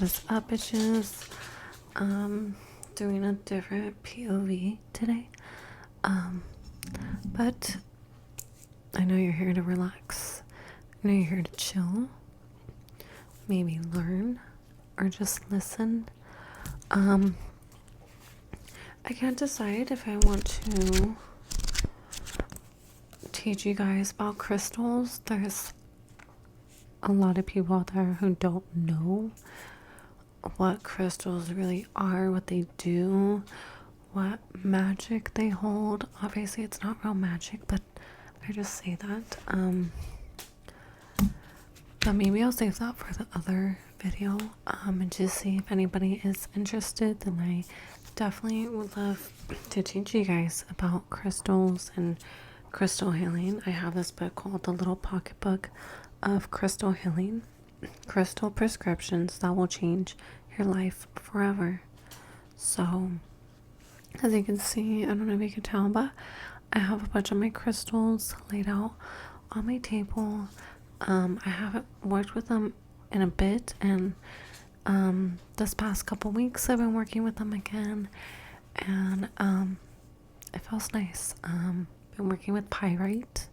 What's up, bitches? Doing a different POV today. But I know you're here to relax. I know you're here to chill. Maybe learn or just listen. I can't decide if I want to teach you guys about crystals. There's a lot of people out there who don't know what crystals really are, what they do, what magic they hold. Obviously it's not real magic, but I just say that. But maybe I'll save that for the other video, and just see if anybody is interested. Then I definitely would love to teach you guys about crystals and crystal healing. I have this book called The Little Pocketbook of Crystal Healing. Crystal prescriptions that will change your life forever. So as you can see, I don't know if you can tell, but I have a bunch of my crystals laid out on my table. I haven't worked with them in a bit, and this past couple weeks I've been working with them again, and it feels nice. Been working with pyrite.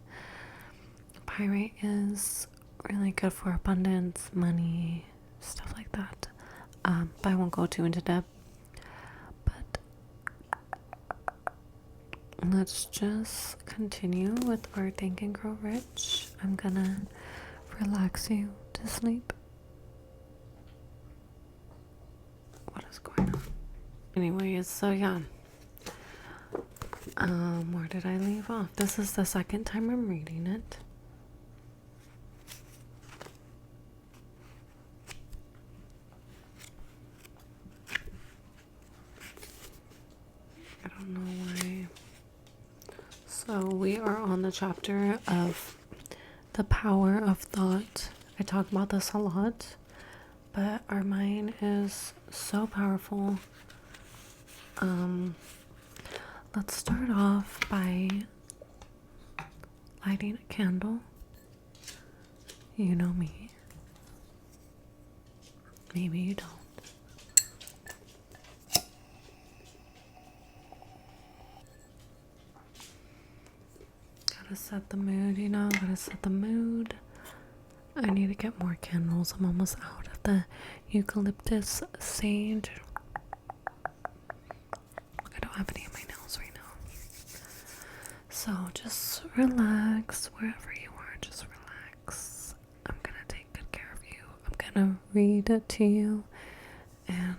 Pyrite is really good for abundance, money, stuff like that. But I won't go too into depth. But let's just continue with our Think and Grow Rich. I'm gonna relax you to sleep. What is going on? Anyways, so yeah. Where did I leave off? This is the second time I'm reading it. I don't know why. So we are on the chapter of the power of thought. I talk about this a lot, but our mind is so powerful. Let's start off by lighting a candle. You know me. Maybe you don't. Gotta set the mood, you know, gotta set the mood. I need to get more candles. I'm almost out of the eucalyptus sage. I don't have any of my nails right now. So just relax wherever you are. Just relax. I'm gonna take good care of you. I'm gonna read it to you, and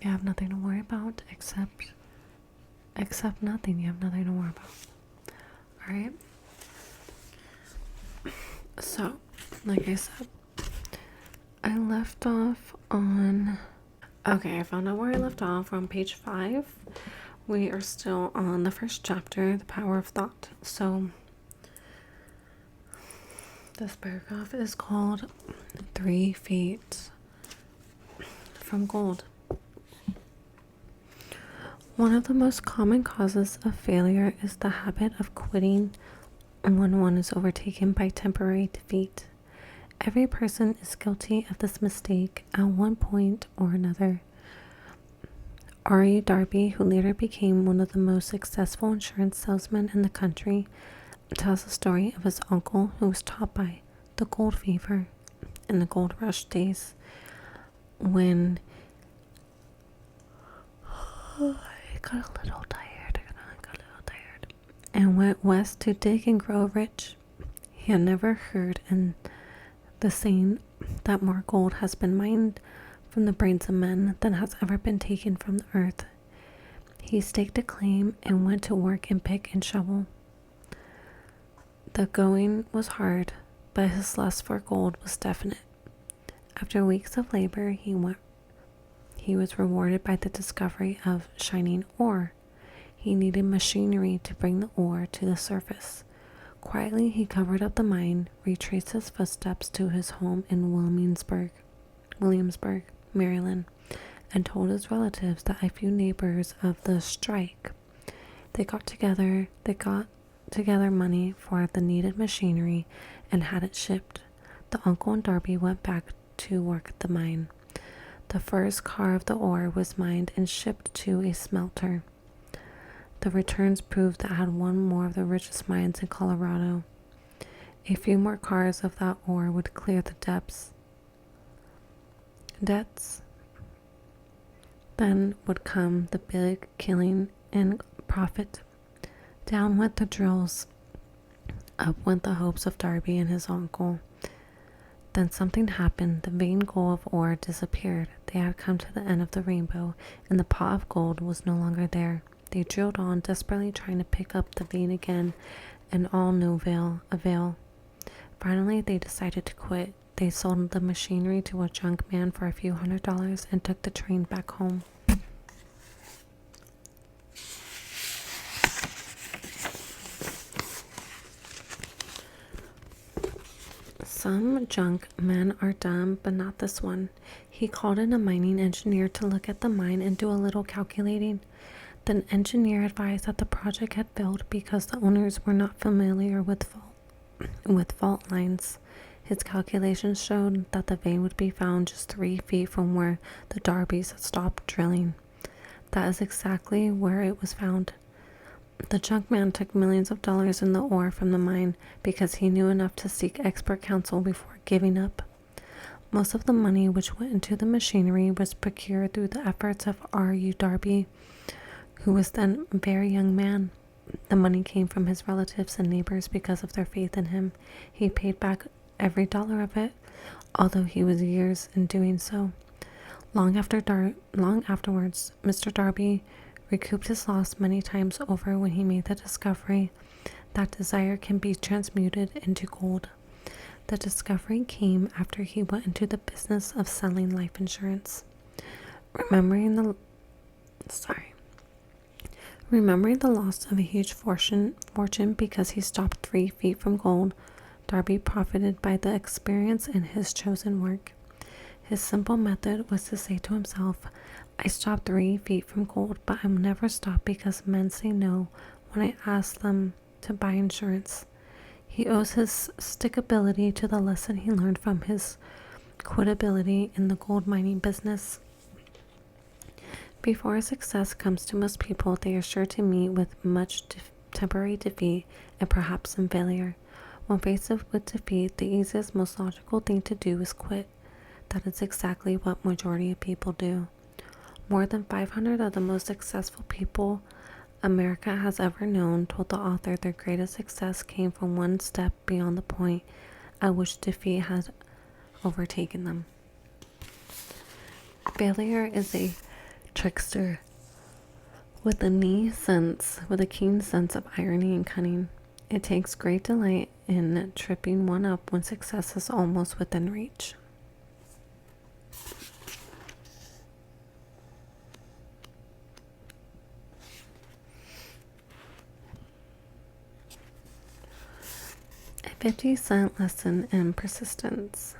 you have nothing to worry about except nothing. You have nothing to worry about. Alright? So, like I said, I left off on... Okay, I found out where I left off on page 5. We are still on the first chapter, The Power of Thought. So, this paragraph is called 3 Feet from Gold. One of the most common causes of failure is the habit of quitting when one is overtaken by temporary defeat. Every person is guilty of this mistake at one point or another. R.A. Darby, who later became one of the most successful insurance salesmen in the country, tells the story of his uncle who was taught by the gold fever in the gold rush days when I got a little tired and went west to dig and grow rich. He had never heard in the saying that more gold has been mined from the brains of men than has ever been taken from the earth. He staked a claim and went to work in pick and shovel. The going was hard, but his lust for gold was definite. After weeks of labor, he was rewarded by the discovery of shining ore. He needed machinery to bring the ore to the surface. Quietly, he covered up the mine, retraced his footsteps to his home in Williamsburg, Maryland, and told his relatives that a few neighbors of the strike. They got together money for the needed machinery and had it shipped. The uncle and Darby went back to work at the mine. The first car of the ore was mined and shipped to a smelter. The returns proved that it had one more of the richest mines in Colorado. A few more cars of that ore would clear the debts. Then would come the big killing and profit. Down went the drills. Up went the hopes of Darby and his uncle. Then something happened. The vain goal of ore disappeared. They had come to the end of the rainbow, and the pot of gold was no longer there. They drilled on, desperately trying to pick up the vein again, and all no avail. Finally, they decided to quit. They sold the machinery to a junk man for a few $100s and took the train back home. Some junk men are dumb, but not this one. He called in a mining engineer to look at the mine and do a little calculating. The engineer advised that the project had failed because the owners were not familiar with fault lines. His calculations showed that the vein would be found just 3 feet from where the Darbys had stopped drilling. That is exactly where it was found. The junk man took millions of dollars in the ore from the mine because he knew enough to seek expert counsel before giving up. Most of the money which went into the machinery was procured through the efforts of R.U. Darby, who was then a very young man. The money came from his relatives and neighbors because of their faith in him. He paid back every dollar of it, although he was years in doing so. Long afterwards, Mr. Darby recouped his loss many times over when he made the discovery that desire can be transmuted into gold. The discovery came after he went into the business of selling life insurance. Remembering the loss of a huge fortune because he stopped 3 feet from gold, Darby profited by the experience in his chosen work. His simple method was to say to himself, I stopped 3 feet from gold, but I will never stop because men say no when I ask them to buy insurance. He owes his stickability to the lesson he learned from his quitability in the gold mining business. Before success comes to most people, they are sure to meet with much temporary defeat and perhaps some failure. When faced with defeat, the easiest, most logical thing to do is quit. That is exactly what majority of people do. More than 500 of the most successful people America has ever known told the author their greatest success came from one step beyond the point at which defeat had overtaken them. Failure is a trickster with a keen sense of irony and cunning. It takes great delight in tripping one up when success is almost within reach. A 50-cent lesson in persistence.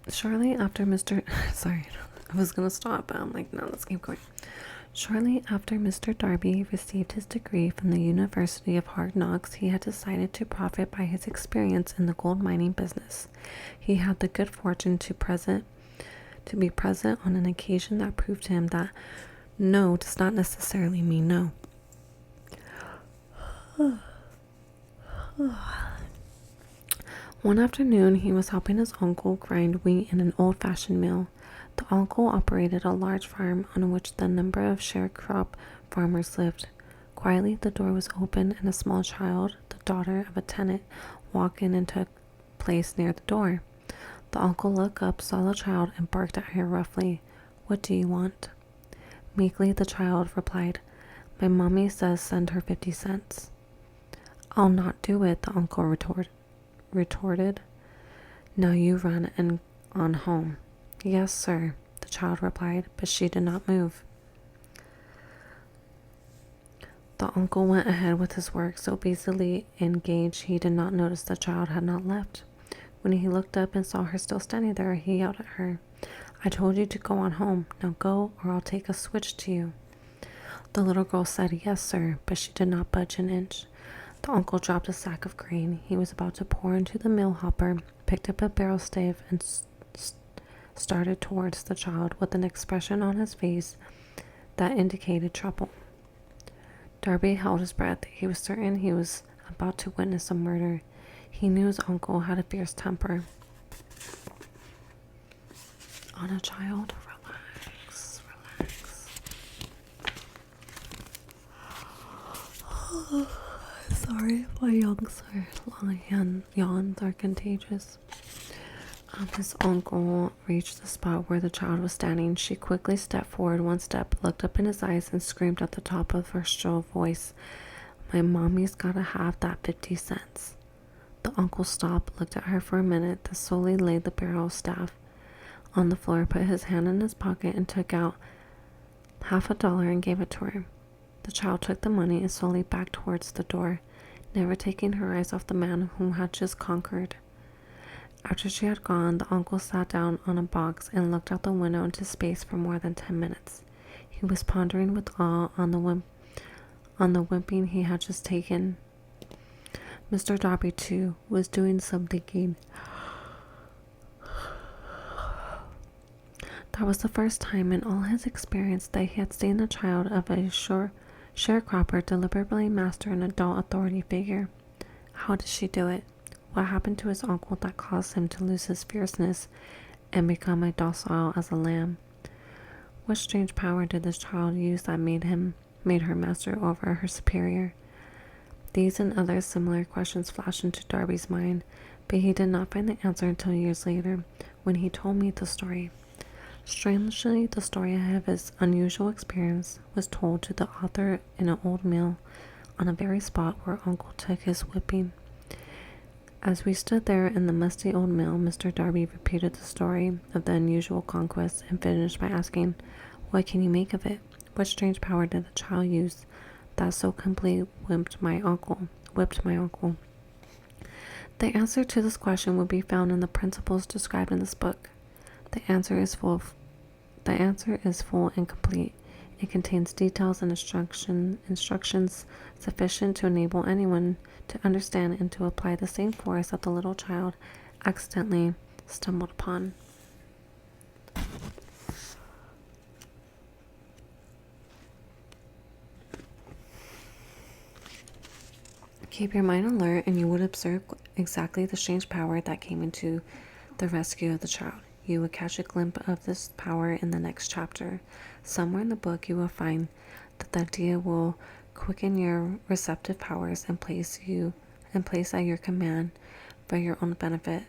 Shortly after Mr. Sorry, I was going to stop, but I'm like, no, let's keep going. Shortly after Mr. Darby received his degree from the University of Hard Knocks, he had decided to profit by his experience in the gold mining business. He had the good fortune to be present on an occasion that proved to him that no does not necessarily mean no. One afternoon, he was helping his uncle grind wheat in an old-fashioned mill. The uncle operated a large farm on which the number of sharecrop farmers lived. Quietly, the door was opened and a small child, the daughter of a tenant, walked in and took place near the door. The uncle looked up, saw the child, and barked at her roughly. What do you want? Meekly, the child replied, My mommy says send her 50 cents. I'll not do it, the uncle retorted. Now you run and on home. Yes, sir, the child replied, but she did not move. The uncle went ahead with his work, so busily engaged he did not notice the child had not left. When he looked up and saw her still standing there, he yelled at her, I told you to go on home. Now go, or I'll take a switch to you. The little girl said, Yes, sir, but she did not budge an inch. The uncle dropped a sack of grain he was about to pour into the mill hopper, picked up a barrel stave, and started towards the child with an expression on his face that indicated trouble. Darby held his breath. He was certain he was about to witness a murder. He knew his uncle had a fierce temper. Anna, child, relax, relax. Sorry, my yawns are contagious. His uncle reached the spot where the child was standing. She quickly stepped forward one step, looked up in his eyes, and screamed at the top of her shrill voice, "My mommy's gotta have that 50 cents. The uncle stopped, looked at her for a minute, then slowly laid the barrel staff on the floor, put his hand in his pocket, and took out $50 and gave it to her. The child took the money and slowly backed towards the door, never taking her eyes off the man whom had just conquered. After she had gone, the uncle sat down on a box and looked out the window into space for more than 10 minutes. He was pondering with awe on the whipping he had just taken. Mr. Darby, too, was doing some thinking. That was the first time in all his experience that he had seen the child of a sharecropper deliberately master an adult authority figure. How did she do it? What happened to his uncle that caused him to lose his fierceness and become as docile as a lamb? What strange power did this child use that made her master over her superior? These and other similar questions flashed into Darby's mind, but he did not find the answer until years later, when he told me the story. Strangely, the story of his unusual experience was told to the author in an old mill on the very spot where Uncle took his whipping. As we stood there in the musty old mill, Mr. Darby repeated the story of the unusual conquest and finished by asking, "What can you make of it? What strange power did the child use that so completely whipped my uncle?" The answer to this question would be found in the principles described in this book. The answer is full and complete. It contains details and instructions sufficient to enable anyone to understand and to apply the same force that the little child accidentally stumbled upon. Keep your mind alert and you would observe exactly the strange power that came into the rescue of the child. You will catch a glimpse of this power in the next chapter. Somewhere in the book you will find that the idea will quicken your receptive powers and place at your command for your own benefit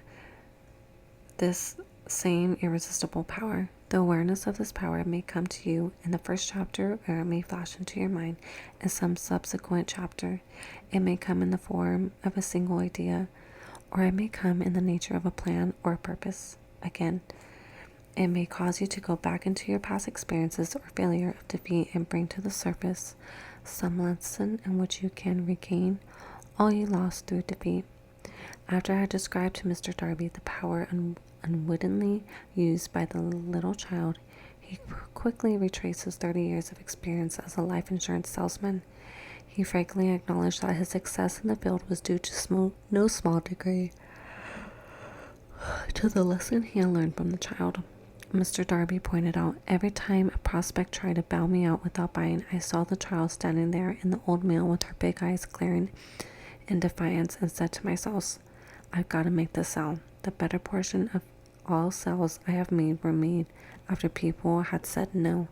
this same irresistible power. The awareness of this power may come to you in the first chapter, or it may flash into your mind in some subsequent chapter. It may come in the form of a single idea, or it may come in the nature of a plan or a purpose. Again, it may cause you to go back into your past experiences or failure of defeat and bring to the surface some lesson in which you can regain all you lost through defeat. After I had described to Mr. Darby the power unwittingly used by the little child, he quickly retraced his 30 years of experience as a life insurance salesman. He frankly acknowledged that his success in the field was due to no small degree to the lesson he had learned from the child. Mr. Darby pointed out, every time a prospect tried to bow me out without buying, I saw the child standing there in the old mill with her big eyes glaring in defiance, and said to myself, I've got to make this sell. The better portion of all sales I have made were made after people had said no.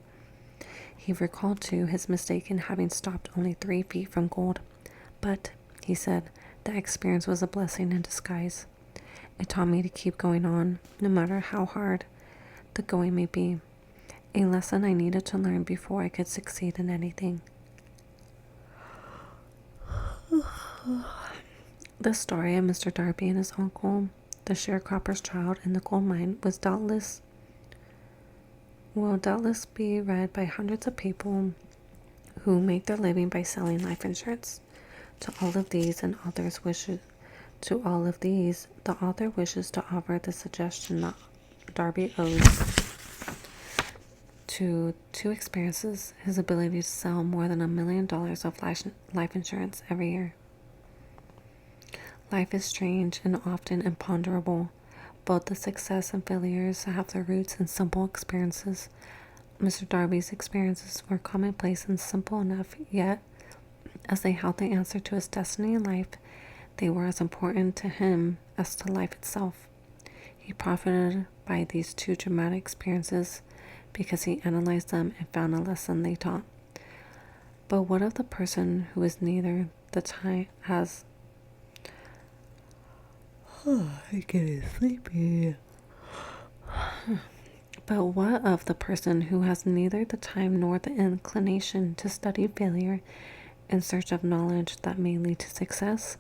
He recalled, too, his mistake in having stopped only 3 feet from gold. But, he said, that experience was a blessing in disguise. It taught me to keep going on, no matter how hard the going may be. A lesson I needed to learn before I could succeed in anything. The story of Mr. Darby and his uncle, the sharecropper's child in the gold mine, will doubtless be read by hundreds of people who make their living by selling life insurance. To all of these, the author wishes to offer the suggestion that Darby owes to 2 experiences: his ability to sell more than $1 million of life insurance every year, Life is strange and often imponderable. Both the success and failures have their roots in simple experiences. Mr. Darby's experiences were commonplace and simple enough, yet, as they held the answer to his destiny in life, they were as important to him as to life itself. He profited by these two dramatic experiences because he analyzed them and found a lesson they taught. But what of the person who is neither the time has I'm getting sleepy. But what of the person who has neither the time nor the inclination to study failure in search of knowledge that may lead to success?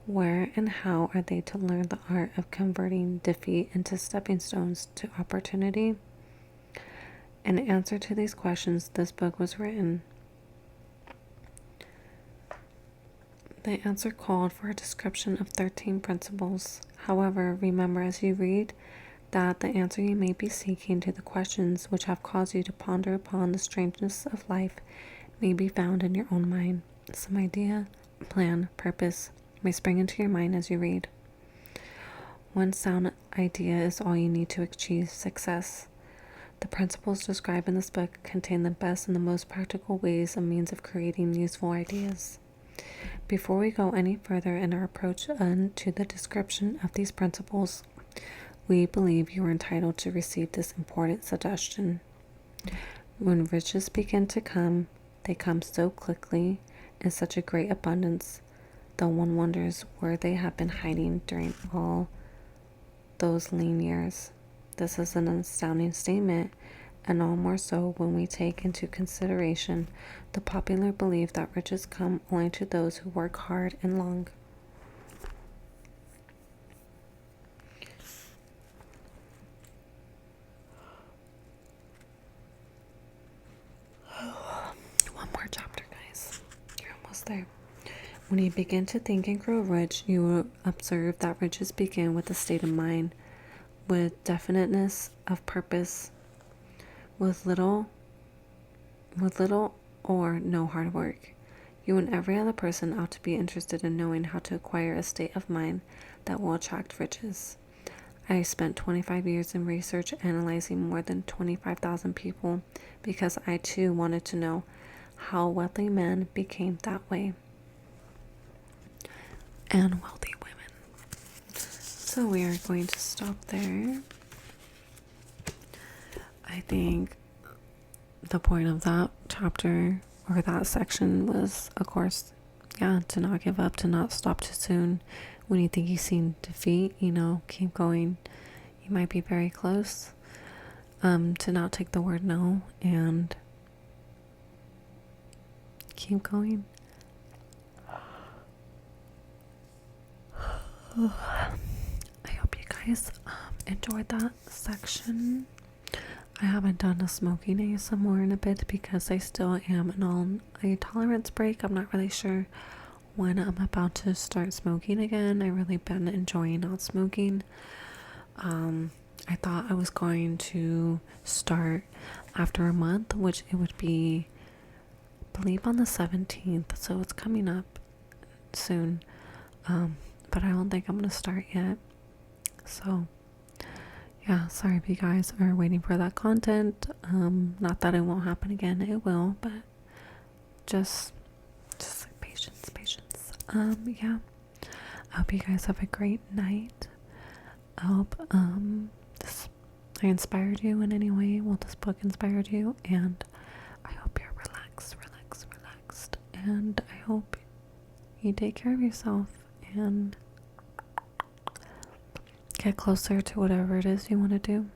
Where and how are they to learn the art of converting defeat into stepping stones to opportunity? In answer to these questions, this book was written. The answer called for a description of 13 principles. However, remember as you read that the answer you may be seeking to the questions which have caused you to ponder upon the strangeness of life may be found in your own mind. Some idea, plan, purpose may spring into your mind as you read. One sound idea is all you need to achieve success. The principles described in this book contain the best and the most practical ways and means of creating useful ideas. Before we go any further in our approach to the description of these principles, we believe you are entitled to receive this important suggestion. When riches begin to come, they come so quickly in such a great abundance that one wonders where they have been hiding during all those lean years. This is an astounding statement, and all more so when we take into consideration the popular belief that riches come only to those who work hard and long. One more chapter, guys. You're almost there. When you begin to think and grow rich, you will observe that riches begin with a state of mind, with definiteness of purpose, with little or no hard work. You and every other person ought to be interested in knowing how to acquire a state of mind that will attract riches. I spent 25 years in research analyzing more than 25,000 people because I too wanted to know how wealthy men became that way. And wealthy women. So we are going to stop there. I think the point of that chapter or that section was, of course, to not give up, to not stop too soon. When you think you've seen defeat, keep going. You might be very close. To not take the word no and keep going. I hope you guys enjoyed that section. I haven't done a smoking ASMR in a bit because I still am on a tolerance break. I'm not really sure when I'm about to start smoking again. I really been enjoying not smoking. I thought I was going to start after a month, which it would be, I believe, on the 17th, so it's coming up soon. But I don't think I'm gonna start yet. So yeah, sorry if you guys are waiting for that content. Not that it won't happen again, it will, but just like patience. Yeah. I hope you guys have a great night. I hope I inspired you in any way. Well, this book inspired you, and I hope you're relaxed, and I hope you take care of yourself and get closer to whatever it is you want to do.